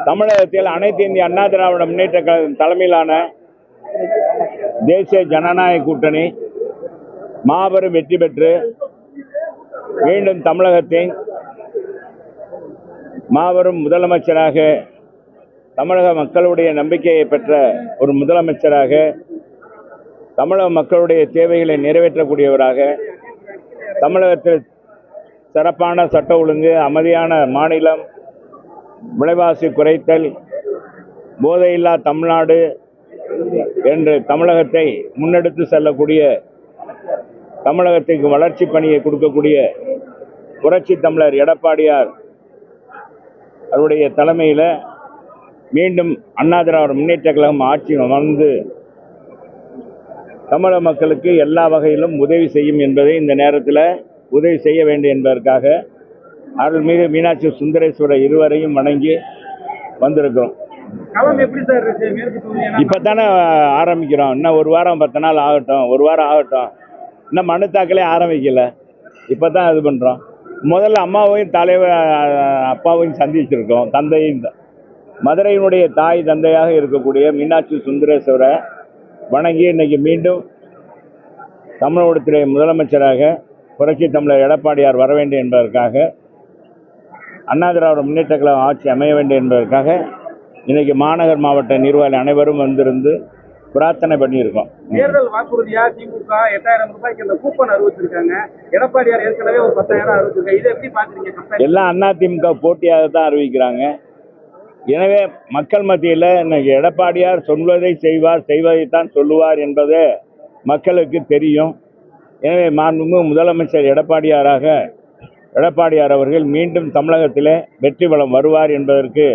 தமிழகத்தில் அனைத்து இந்திய அண்ணா திராவிட முன்னேற்ற கழகம் தலைமையிலான தேசிய ஜனநாயக கூட்டணி மாபெரும் வெற்றி பெற்று மீண்டும் தமிழகத்தின் மாபெரும் முதலமைச்சராக, தமிழக மக்களுடைய நம்பிக்கையை பெற்ற ஒரு முதலமைச்சராக, தமிழக மக்களுடைய தேவைகளை நிறைவேற்றக்கூடியவராக, தமிழகத்தில் சிறப்பான சட்ட ஒழுங்கு, அமைதியான மாநிலம், விலைவாசி குறைத்தல், போதையில்லா தமிழ்நாடு என்று தமிழகத்தை முன்னெடுத்து செல்லக்கூடிய, தமிழகத்துக்கு வளர்ச்சி பணியை கொடுக்கக்கூடிய புரட்சி தமிழர் எடப்பாடியார் அவருடைய தலைமையில் மீண்டும் அண்ணா திராவிட முன்னேற்ற கழகம் ஆட்சி வந்து தமிழக மக்களுக்கு எல்லா வகையிலும் உதவி செய்யும் என்பதை இந்த நேரத்தில் உதவி செய்ய வேண்டும் என்பதற்காக அருள்மிகு மீனாட்சி சுந்தரேஸ்வரர் இருவரையும் வணங்கி வந்திருக்கிறோம். இப்பதானே ஆரம்பிக்கிறோம். இன்னும் ஒரு வாரம் 10 நாள் ஆகட்டும், ஒரு வாரம் ஆகட்டும். இன்னும் மனு தாக்கலே ஆரம்பிக்கல. இப்பதான் இது பண்றோம். முதல்ல அம்மாவையும் அப்பாவையும் சந்திச்சிருக்கோம். தந்தையும் மதுரையினுடைய தாய் தந்தையாக இருக்கக்கூடிய மீனாட்சி சுந்தரேஸ்வரை வணங்கி இன்னைக்கு மீண்டும் தமிழகத்திலே முதலமைச்சராக புரட்சி தமிழர் எடப்பாடியார் வர வேண்டும் என்பதற்காக, அண்ணா திராவிட முன்னேற்ற கழகம் ஆட்சி அமைய வேண்டும் என்பதற்காக இன்னைக்கு மாநகர் மாவட்ட நிர்வாகிகள் அனைவரும் வந்திருந்து பிரார்த்தனை பண்ணியிருக்கோம். தேர்தல் வாக்குறுதியா திமுக 8000 ரூபாய்க்கு அந்த கூப்பன் அறிவிச்சிருக்காங்க. எடப்பாடியார் ஏற்கனவே ஒரு 10,000 அறிவிச்சிருக்காங்க. இதை எப்படி பாக்குறீங்க? எல்லாம் அண்ணா திமுக போட்டியாக தான் அறிவிக்கிறாங்க. எனவே மக்கள் மத்தியில் இன்னைக்கு எடப்பாடியார் சொல்வதை செய்வார், செய்வதைத்தான் சொல்லுவார் என்பது மக்களுக்கு தெரியும். எனவே மாண்புமிகு முதலமைச்சர் எடப்பாடியார் அவர்கள் மீண்டும் தமிழகத்தில் வெற்றி பலம் வருவார் என்பதற்கு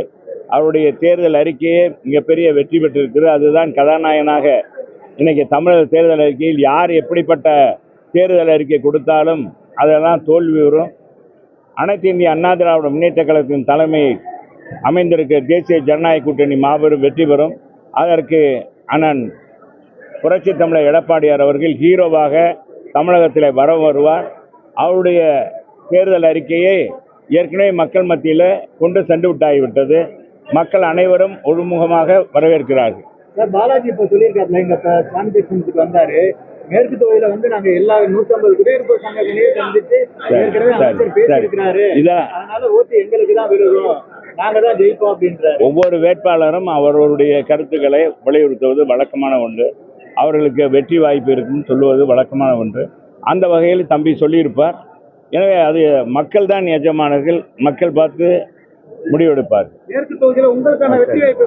அவருடைய தேர்தல் அறிக்கையே மிகப்பெரிய வெற்றி பெற்றிருக்கிறது. அதுதான் கதாநாயகனாக இன்னைக்கு தமிழக தேர்தல் அறிக்கையில் யார் எப்படிப்பட்ட தேர்தல் அறிக்கை கொடுத்தாலும் அதெல்லாம் தோல்வி வரும். அனைத்து இந்திய அண்ணா திராவிட முன்னேற்ற கழகத்தின் தலைமை அமைந்திருக்க தேசிய ஜனநாயக கூட்டணி மாபெரும் வெற்றி பெறும். அதற்கு அண்ணன் புரட்சி தமிழர் எடப்பாடியார் அவர்கள் ஹீரோவாக தமிழகத்தில் வருவார். அவருடைய தேர்தல் அறிக்கையை ஏற்கனவே மக்கள் மத்தியில் கொண்டு சென்று விட்டாகிவிட்டது. மக்கள் அனைவரும் ஒழுமுகமாக வரவேற்கிறார்கள். பாலாஜி இப்ப சொல்லியிருக்காரு, எங்க கான்வென்ஷனுக்கு வந்தாரு. மேற்கு தொகுதியில வந்து நாங்க எல்லா 150 குடியிருப்பு சங்கங்களையும் சந்திச்சு ஏற்கனவே அமைச்சர் பேசியிருக்கிறாரு. அதனால ஓட்டு எங்களுக்கு தான் விழுகும், நாங்க தான் ஜெயிப்போம் அப்படின்றாரு. ஒவ்வொரு வேட்பாளரும் அவர்களுடைய கருத்துக்களை வலியுறுத்துவது வழக்கமான ஒன்று. அவர்களுக்கு வெற்றி வாய்ப்பு இருக்குன்னு சொல்லுவது வழக்கமான ஒன்று. அந்த வகையில் தம்பி சொல்லியிருப்பார். எனவே அது மக்கள் தான் எஜமானர்கள், மக்கள் பார்த்து முடிவெடுப்பார். மேற்கு தொகுதியில் உங்களுக்கான வெற்றி வாய்ப்பு